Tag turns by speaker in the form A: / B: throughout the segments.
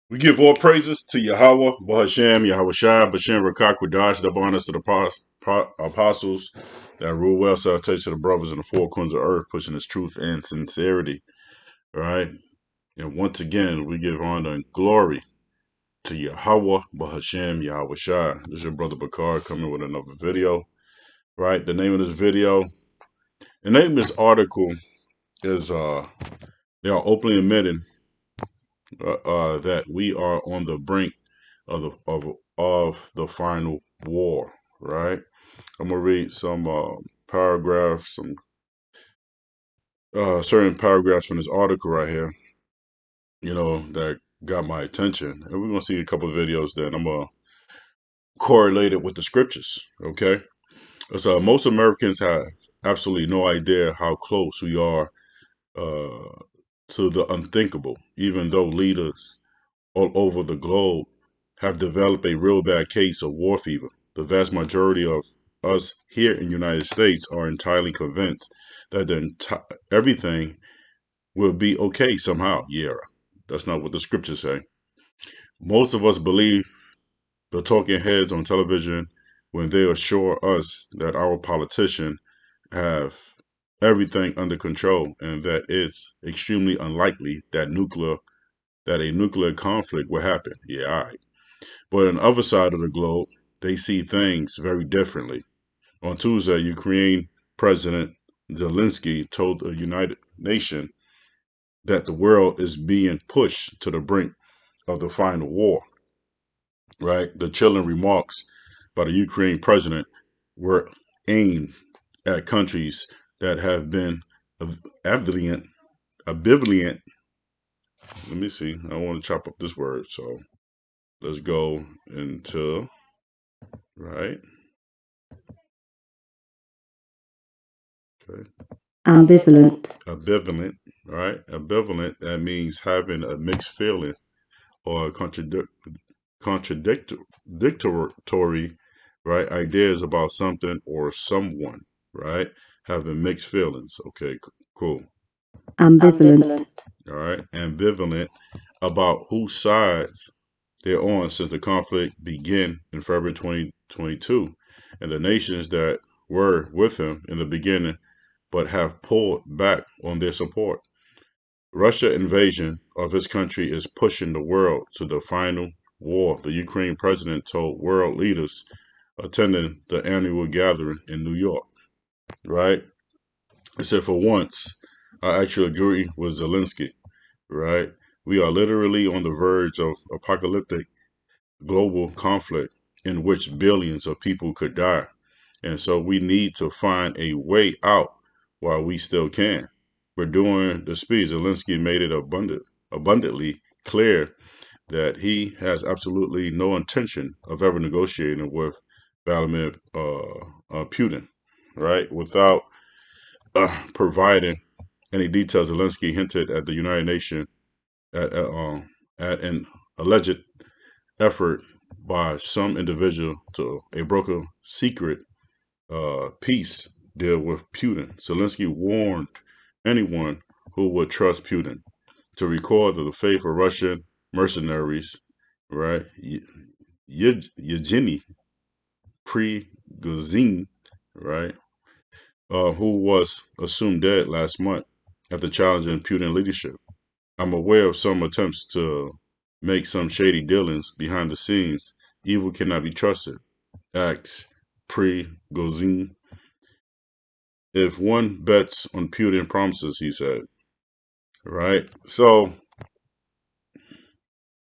A: We give all praises to Yahweh, Bahashem, Yahweh Shai, Bashem, Rakak, Wadash, the bonus to the apostles that rule well. Salutation to the brothers in the four corners of earth, pushing his truth and sincerity. All right. And once again, we give honor and glory to Yahweh, Bahashem, Yahweh Shai. This is your brother Bakar coming with another video. Right. The name of this video, the name of this article is they are openly admitting that we are on the brink of the final war. Right. I'm gonna read some paragraphs, some certain paragraphs from this article right here. That got my attention, and we're gonna see a couple of videos. Then I'm gonna correlate it with the scriptures. Okay. So most Americans have absolutely no idea how close we are uh, to the unthinkable, even though leaders all over the globe have developed a real bad case of war fever. The vast majority of us here in the United States are entirely convinced that everything will be okay somehow. Yeah, that's not what the scriptures say. Most of us believe the talking heads on television when they assure us that our politicians have everything under control and that it's extremely unlikely that a nuclear conflict will happen. Yeah, all right. But on the other side of the globe, they see things very differently. On Tuesday, Ukraine President Zelensky told the United Nations that the world is being pushed to the brink of the final war. Right? The chilling remarks by the Ukraine president were aimed at countries that have been ambivalent. Ambivalent. Let me see. I don't want to chop up this word, so let's go into right. Okay.
B: Ambivalent.
A: Ambivalent. Right. Ambivalent. That means having a mixed feeling or contradictory, right, ideas about something or someone, right, having mixed feelings. Okay, cool.
B: Ambivalent.
A: All right, ambivalent about whose sides they're on since the conflict began in February 2022, and the nations that were with him in the beginning but have pulled back on their support. Russia invasion of his country is pushing the world to the final war, the Ukraine president told world leaders attending the annual gathering in New York. Right? He said, for once, I actually agree with Zelensky. Right? We are literally on the verge of apocalyptic global conflict in which billions of people could die. And so we need to find a way out while we still can. But during the speech, Zelensky made it abundantly clear that he has absolutely no intention of ever negotiating with Vladimir Putin, right? Without providing any details, Zelensky hinted at the United Nations at, uh, um, at an alleged effort by some individual to a broker secret peace deal with Putin. Zelensky warned anyone who would trust Putin to record the faith of Russian mercenaries, right? Yevgeny Prigozhin, right? Who was assumed dead last month after challenging Putin leadership. I'm aware of some attempts to make some shady dealings behind the scenes. Evil cannot be trusted. Acts Prigozhin. If one bets on Putin promises, he said, right? So,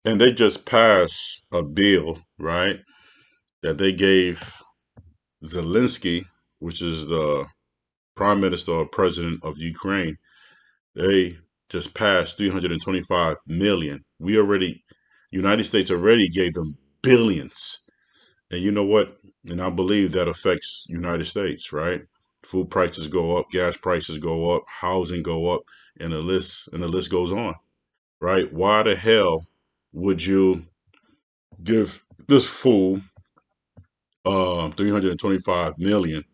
A: and they just passed a bill, right, that they gave Zelensky, which is the prime minister or president of Ukraine. They just passed 325 million. United States already gave them billions. And you know what? And I believe that affects United States, right? Food prices go up, gas prices go up, housing go up, and the list goes on, right? Why the hell would you give this fool 325 million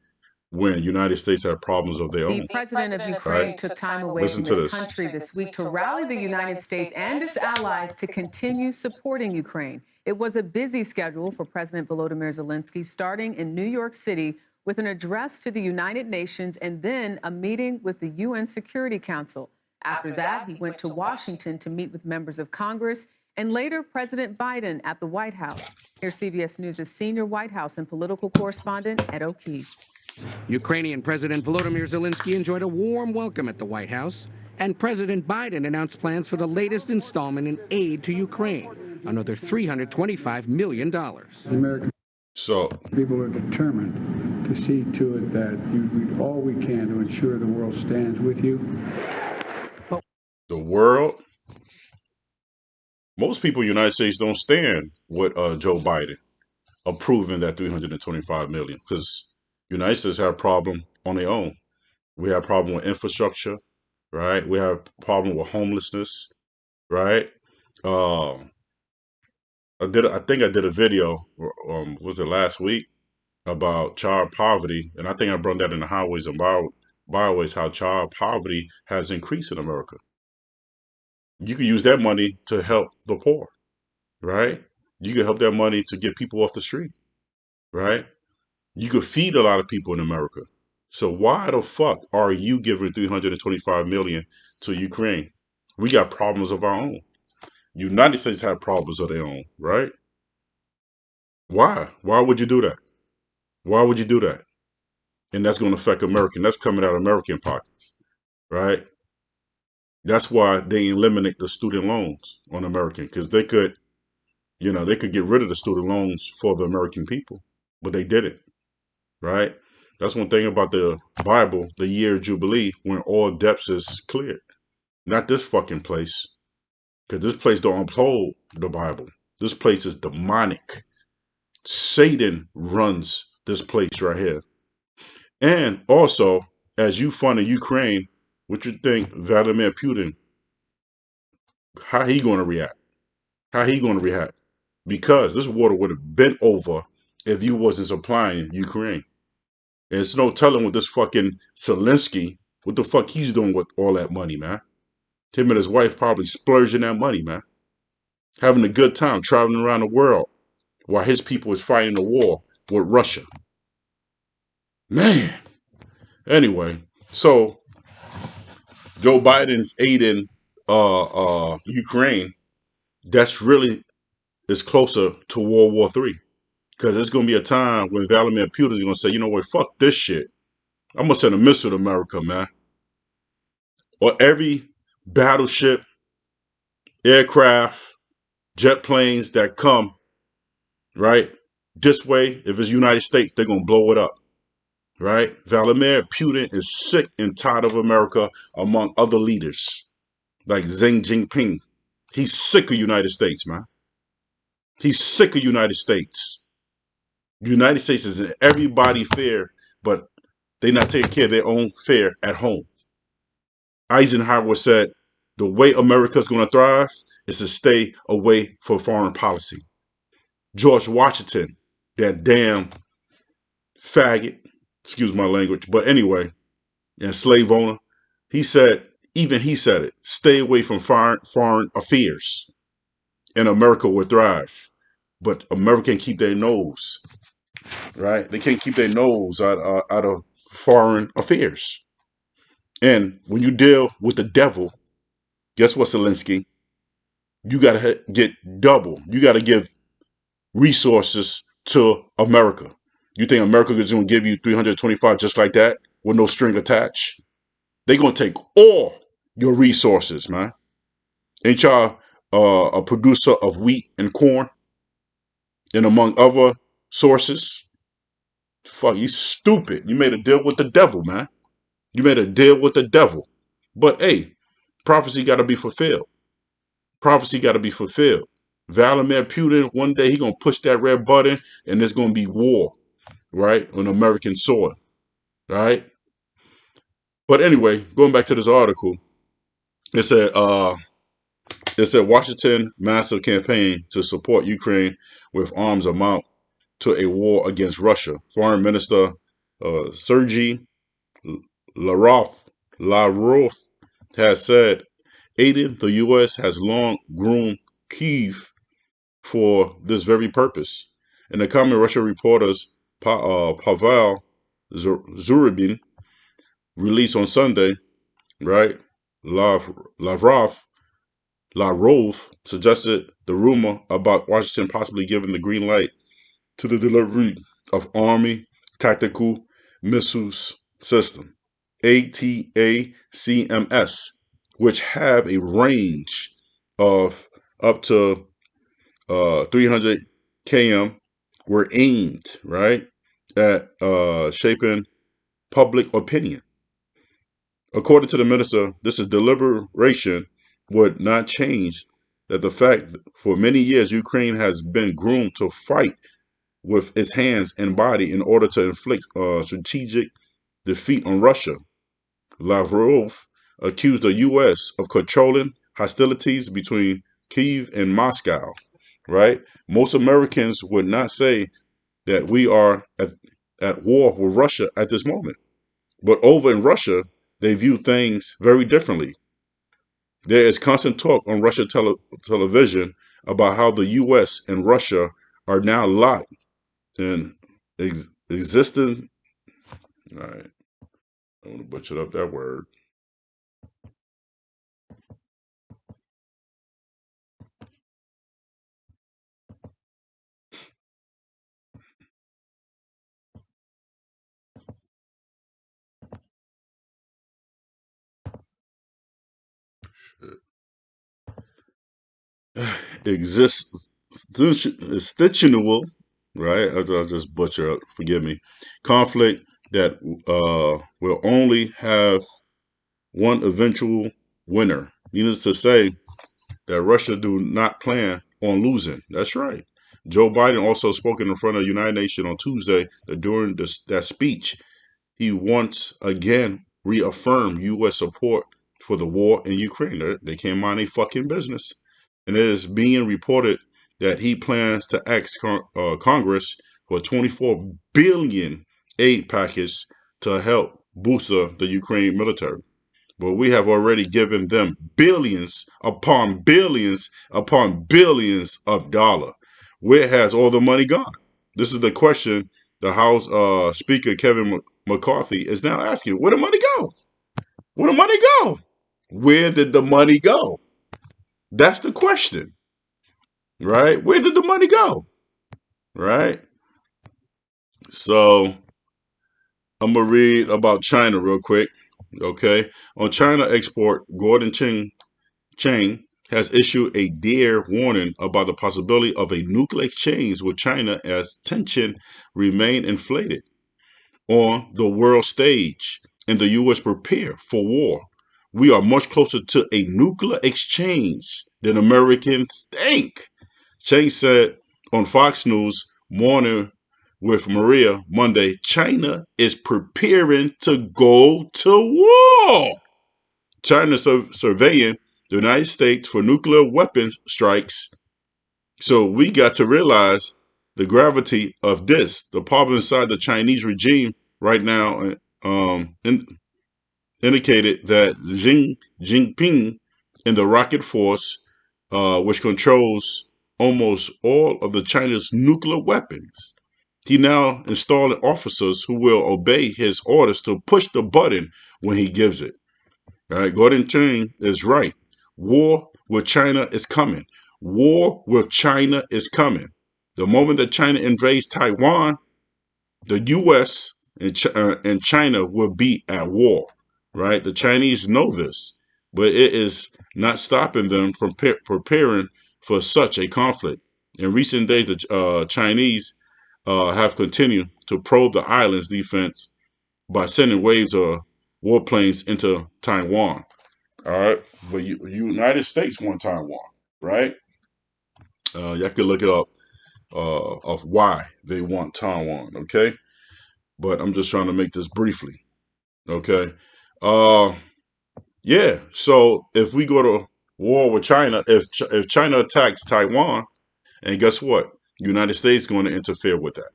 A: when United States have problems of their own.
C: The president of Ukraine took time away
A: Listen
C: from
A: to
C: his
A: this.
C: country this week to rally the United States and its allies to continue supporting Ukraine. It was a busy schedule for President Volodymyr Zelensky, starting in New York City with an address to the United Nations and then a meeting with the UN Security Council. After that, he went to Washington to meet with members of Congress and later President Biden at the White House. Here's CBS News' senior White House and political correspondent Ed O'Keefe.
D: Ukrainian President Volodymyr Zelensky enjoyed a warm welcome at the White House, and President Biden announced plans for the latest installment in aid to Ukraine, another $325 million.
A: So
E: people are determined to see to it that you do all we can to ensure the world stands with you.
A: the world, most people in the United States don't stand with Joe Biden approving that 325 million because United States have a problem on their own. We have a problem with infrastructure, right? We have a problem with homelessness, right? Uh, I think I did a video, was it last week, about child poverty, and I think I brought that in the highways and byways, how child poverty has increased in America. You can use that money to help the poor, right? You can help that money to get people off the street, right? You could feed a lot of people in America. So why the fuck are you giving 325 million to Ukraine? We got problems of our own. United States have problems of their own, right? Why? Why would you do that? Why would you do that? And that's going to affect American. That's coming out of American pockets, right? That's why they eliminate the student loans on American, because they could, they could get rid of the student loans for the American people, but they didn't, right? That's one thing about the Bible, the year of Jubilee, when all debts is cleared. Not this fucking place, because this place don't uphold the Bible. This place is demonic. Satan runs this place right here. And also, as you fund in Ukraine, what you think Vladimir Putin, how he going to react? How he going to react? Because this water would have been over if you wasn't supplying Ukraine. And it's no telling with this fucking Zelensky, what the fuck he's doing with all that money, man. Him and his wife probably splurging that money, man. Having a good time traveling around the world while his people is fighting a war with Russia. Man. Anyway, so Joe Biden's aiding Ukraine. That's really is closer to World War III. Because it's going to be a time when Vladimir Putin is going to say, you know what, fuck this shit. I'm going to send a missile to America, man. Or every battleship, aircraft, jet planes that come, right? This way, if it's United States, they're going to blow it up, right? Vladimir Putin is sick and tired of America, among other leaders, like Xi Jinping. He's sick of United States, man. He's sick of United States. United States is in everybody's fair, but they're not taking care of their own fare at home. Eisenhower said, the way America's going to thrive is to stay away from foreign policy. George Washington, that damn faggot, excuse my language, but anyway, and slave owner, he said it, stay away from foreign affairs and America will thrive. But America can keep their nose, right? They can't keep their nose out of foreign affairs. And when you deal with the devil, guess what, Zelensky? You got to get double. You got to give resources to America. You think America is going to give you 325 just like that with no string attached? They're going to take all your resources, man. Ain't y'all a producer of wheat and corn and among other sources? Fuck, you stupid. You made a deal with the devil, man. You made a deal with the devil. But hey, prophecy got to be fulfilled. Prophecy got to be fulfilled. Vladimir Putin, one day he going to push that red button and there's going to be war, right? On American soil, right? But anyway, going back to this article, it said Washington massive campaign to support Ukraine with arms amount to a war against Russia. Foreign Minister Sergei Lavrov has said, aiding the U.S. has long groomed Kyiv for this very purpose. In the comment, Russia reporters Pavel Zurabin released on Sunday, right? Lavrov suggested the rumor about Washington possibly giving the green light to the delivery of Army Tactical Missiles System, ATACMS, which have a range of up to 300 km, were aimed, right, at shaping public opinion. According to the minister, this is deliberation would not change that the fact for many years Ukraine has been groomed to fight with its hands and body in order to inflict strategic defeat on Russia. Lavrov accused the U.S. of controlling hostilities between Kyiv and Moscow, right? Most Americans would not say that we are at war with Russia at this moment. But over in Russia, they view things very differently. There is constant talk on Russian television about how the U.S. and Russia are now locked in existing. All right, I want to butcher up that word. Existential, right? I'll just butcher it. Forgive me. Conflict that will only have one eventual winner. Needless to say, that Russia do not plan on losing. That's right. Joe Biden also spoke in front of the United Nations on Tuesday that during that speech, he once again reaffirmed U.S. support for the war in Ukraine. They can't mind their fucking business. And it is being reported that he plans to ask Congress for a $24 billion aid package to help boost the Ukraine military. But we have already given them billions upon billions upon billions of dollars. Where has all the money gone? This is the question the House Speaker Kevin McCarthy is now asking. Where did the money go? Where did the money go? Where did the money go? That's the question, right? Where did the money go, right? So I'm gonna read about China real quick, okay? On China export, Gordon Chang has issued a dire warning about the possibility of a nuclear exchange with China as tension remain inflated on the world stage and the U.S. prepare for war. We are much closer to a nuclear exchange than Americans think, Chang said on Fox News Morning with Maria Monday. China is preparing to go to war. China surveying the United States for nuclear weapons strikes. So we got to realize the gravity of this. The problem inside the Chinese regime right now indicated that Xi Jinping and the rocket force, which controls almost all of the China's nuclear weapons, he now installing officers who will obey his orders to push the button when he gives it. All right, Gordon Chang is right. War with China is coming. War with China is coming. The moment that China invades Taiwan, the U.S. and China will be at war. Right? The Chinese know this, but it is not stopping them from preparing for such a conflict. In recent days, the Chinese have continued to probe the island's defense by sending waves of warplanes into Taiwan. All right, but United States want Taiwan, right? Y'all could look it up of why they want Taiwan. Okay, but I'm just trying to make this briefly. Okay, yeah. So if we go to war with China, if China attacks Taiwan, and guess what? United States going to interfere with that,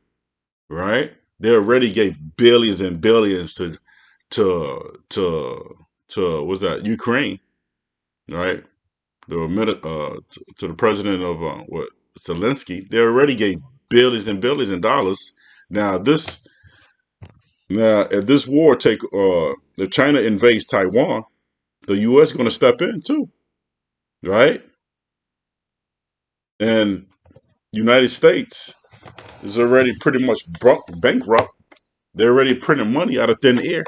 A: right? They already gave billions and billions to what's that, Ukraine, right? To the president of Zelensky. They already gave billions and billions of dollars. Now if this war if China invades Taiwan, the U.S. is going to step in too, right? And United States is already pretty much bankrupt. They're already printing money out of thin air,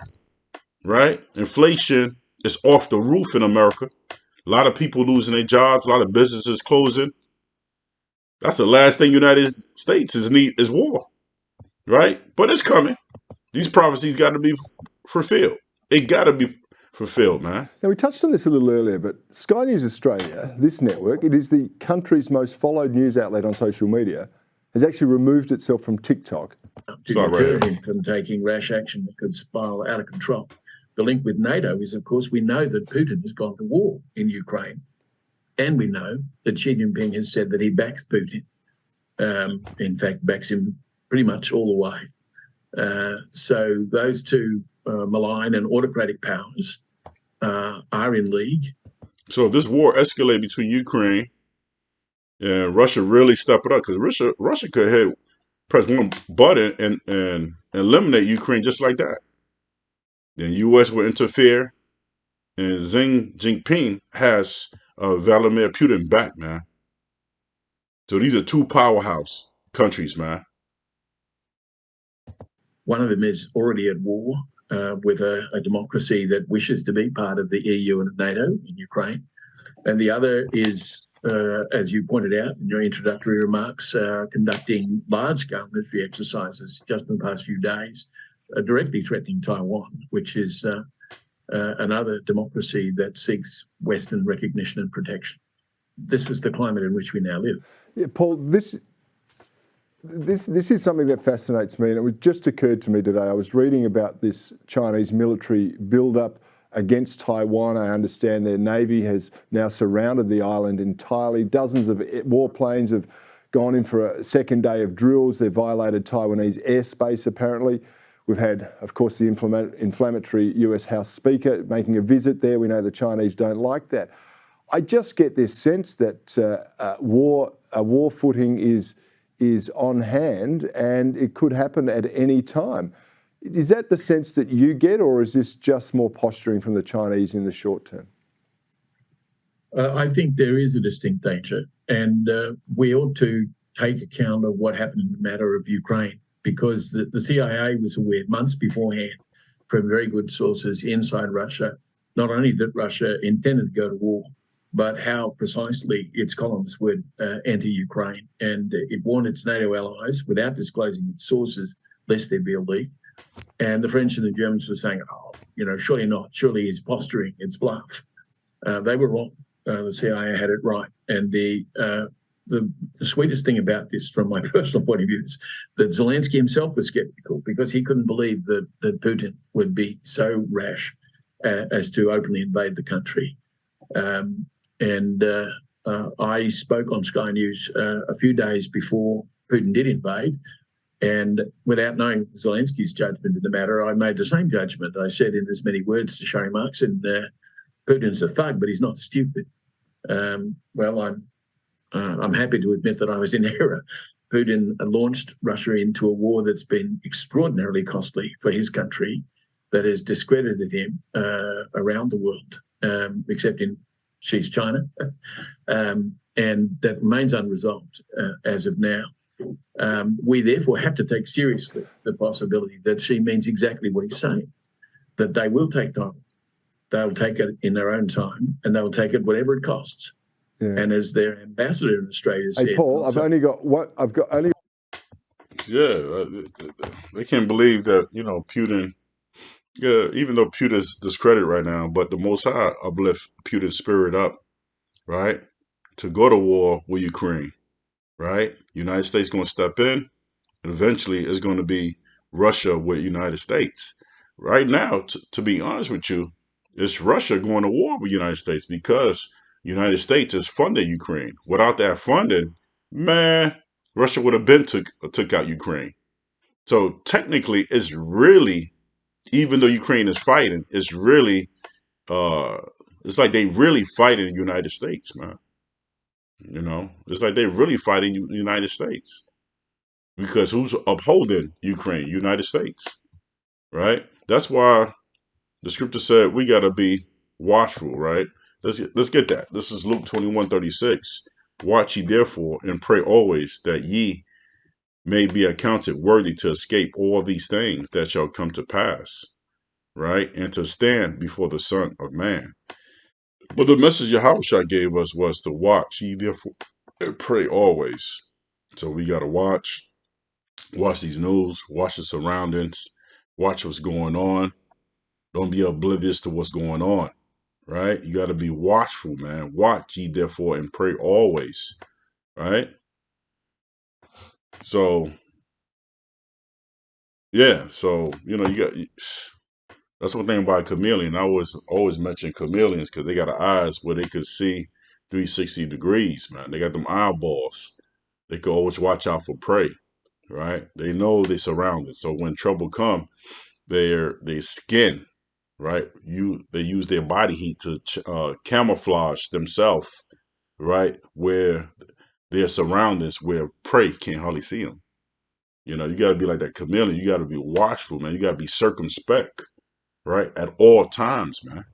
A: right? Inflation is off the roof in America. A lot of people losing their jobs, a lot of businesses closing. That's the last thing United States is war, right? But it's coming. These prophecies got to be fulfilled. It got to be fulfilled, man.
F: Now, we touched on this a little earlier, but Sky News Australia, this network, it is the country's most followed news outlet on social media, has actually removed itself from TikTok.
G: To deter him from taking rash action that could spiral out of control. The link with NATO is, of course, we know that Putin has gone to war in Ukraine. And we know that Xi Jinping has said that he backs Putin. In fact, backs him pretty much all the way. So those two malign and autocratic powers are in league.
A: So if this war escalates between Ukraine and Russia, really step it up, because Russia could press one button and eliminate Ukraine just like that. Then U.S. will interfere, and Xi Jinping has Vladimir Putin back, man. So these are two powerhouse countries, man.
G: One of them is already at war with a democracy that wishes to be part of the EU and NATO in Ukraine. And the other is, as you pointed out in your introductory remarks, conducting large-scale military exercises just in the past few days, directly threatening Taiwan, which is another democracy that seeks Western recognition and protection. This is the climate in which we now live.
F: Yeah, Paul, this is something that fascinates me, and it just occurred to me today. I was reading about this Chinese military build-up against Taiwan. I understand their navy has now surrounded the island entirely. Dozens of warplanes have gone in for a second day of drills. They've violated Taiwanese airspace, apparently. We've had, of course, the inflammatory US House Speaker making a visit there. We know the Chinese don't like that. I just get this sense that a war footing is on hand, and it could happen at any time. Is that the sense that you get, or is this just more posturing from the Chinese in the short term?
G: I think there is a distinct danger, and we ought to take account of what happened in the matter of Ukraine, because the CIA was aware months beforehand from very good sources inside Russia, not only that Russia intended to go to war, but how precisely its columns would enter Ukraine. And it warned its NATO allies without disclosing its sources, lest there be a leak. And the French and the Germans were saying, surely not, surely he's posturing, it's bluff. They were wrong. The CIA had it right. And the sweetest thing about this, from my personal point of view, is that Zelensky himself was skeptical, because he couldn't believe that Putin would be so rash as to openly invade the country. I spoke on Sky News a few days before Putin did invade, and without knowing Zelensky's judgment in the matter, I made the same judgment. I said in as many words to Sherry Marks, and Putin's a thug, but he's not stupid. Well, I'm happy to admit that I was in error. Putin launched Russia into a war that's been extraordinarily costly for his country, that has discredited him around the world, except in Xi's China, and that remains unresolved as of now. We therefore have to take seriously the possibility that Xi means exactly what he's saying, that they will take time. They'll take it in their own time, and they'll take it whatever it costs. Yeah. And as their ambassador in Australia said,
F: "Hey Paul, I've got only."
A: Yeah, they can't believe that Putin. Yeah, even though Putin's discredited right now, but the Most High uplift Putin's spirit up, right, to go to war with Ukraine, right? United States going to step in, and eventually it's going to be Russia with United States. Right now, to be honest with you, it's Russia going to war with United States, because United States is funding Ukraine. Without that funding, man, Russia would have been took out Ukraine. So technically, it's really, even though Ukraine is fighting, it's really, uh, it's like they really fighting the United States, man. It's like they really fighting the United States because who's upholding Ukraine? United States, right? That's why the scripture said we gotta be watchful, right? Let's get that. This is Luke 21:36. Watch ye therefore and pray always that ye may be accounted worthy to escape all these things that shall come to pass, right? And to stand before the Son of Man. But the message Yahushua gave us was to watch ye therefore and pray always. So we gotta watch these news, watch the surroundings, watch what's going on. Don't be oblivious to what's going on, right? You got to be watchful, man. Watch ye therefore and pray always, right? So, yeah. So, you got, that's one thing about a chameleon. I always mention chameleons because they got eyes where they could see 360 degrees, man. They got them eyeballs. They could always watch out for prey, right? They know they surrounded. So when trouble come, they skin, right? They use their body heat to camouflage themselves, right? Where their surroundings, where prey can't hardly see them. You got to be like that chameleon. You got to be watchful, man. You got to be circumspect, right? At all times, man.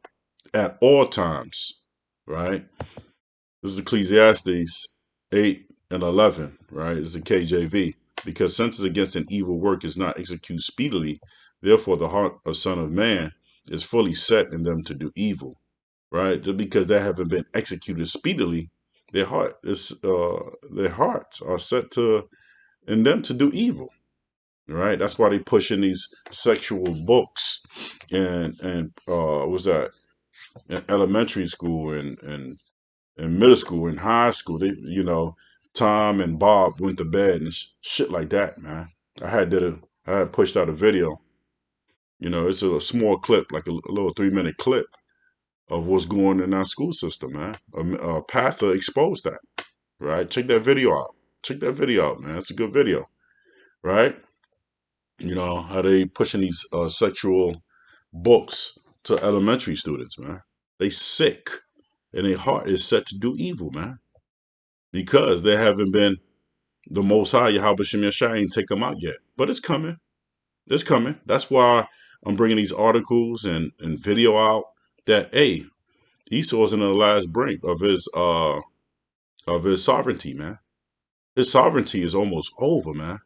A: At all times, right? This is Ecclesiastes 8:11, right? This is the KJV. Because sentence against an evil work is not executed speedily, therefore the heart of Son of Man is fully set in them to do evil, right? Just because they haven't been executed speedily, their hearts are set in them to do evil, right? That's why they push in these sexual books and what's that, in elementary school and in middle school, in high school. Tom and Bob went to bed and shit like that, man. I had pushed out a video. It's a small clip, like a little 3-minute clip of what's going on in our school system, man. A pastor exposed that, right? Check that video out. Check that video out, man. It's a good video, right? How they pushing these sexual books to elementary students, man. They sick, and their heart is set to do evil, man, because they haven't been the Most High, Yahweh Shem Yashai, ain't take them out yet. But it's coming. It's coming. That's why I'm bringing these articles and video out that, hey, Esau's in the last brink of his sovereignty, man. His sovereignty is almost over, man.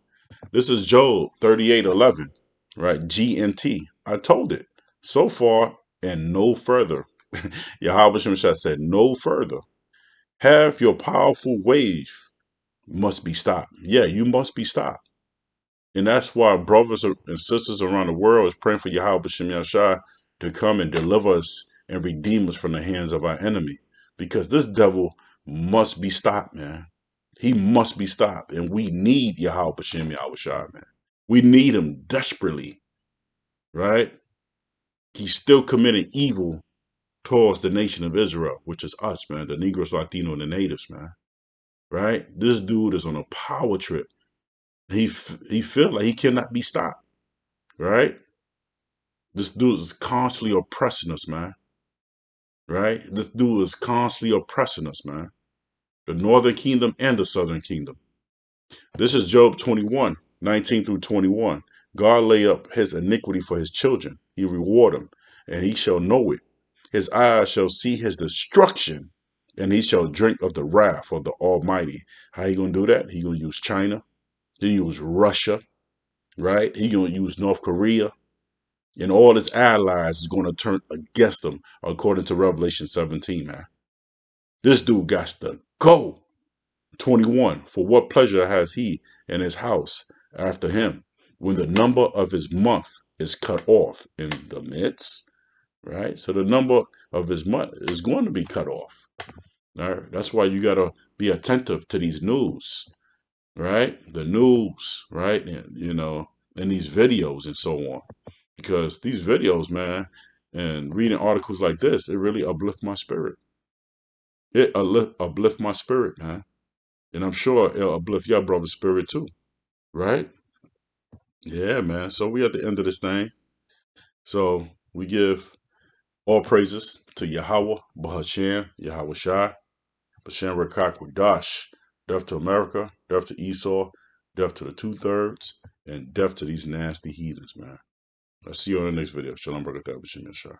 A: This is Job 38:11, right? GNT. I told it. So far and no further. Yahweh Shemshah said, no further. Have your powerful wave must be stopped. Yeah, you must be stopped. And that's why brothers and sisters around the world is praying for Yahweh Shemshah to come and deliver us and redeem us from the hands of our enemy. Because this devil must be stopped, man. He must be stopped. And we need Yahweh Shem Yahushua, man. We need him desperately, right? He's still committing evil towards the nation of Israel, which is us, man, the Negroes, Latino, and the natives, man, right? This dude is on a power trip. He feels like he cannot be stopped, right? This dude is constantly oppressing us, man, right? This dude is constantly oppressing us, man. The northern kingdom and the southern kingdom. This is Job 21:19-21. God lay up his iniquity for his children. He reward him, and he shall know it. His eyes shall see his destruction, and he shall drink of the wrath of the Almighty. How he gonna do that? He gonna use China. He use Russia, right? He gonna use North Korea, and all his allies is gonna turn against him, according to Revelation 17, man. This dude got to go. 21. For what pleasure has he in his house after him, when the number of his month is cut off in the midst, right? So the number of his month is going to be cut off. All right? That's why you got to be attentive to these news, right? The news, right? And these videos and so on. Because these videos, man, and reading articles like this, it really uplifts my spirit. It uplift my spirit, man. And I'm sure it'll uplift your brother's spirit too, right? Yeah, man. So we at the end of this thing. So we give all praises to Yahweh, Bahashem, Yahweh Shai, Bashem Rekak Wadash, death to America, death to Esau, death to the 2/3, and death to these nasty heathens, man. I'll see you on the next video. Shalom, Baruch Bashem Yashar.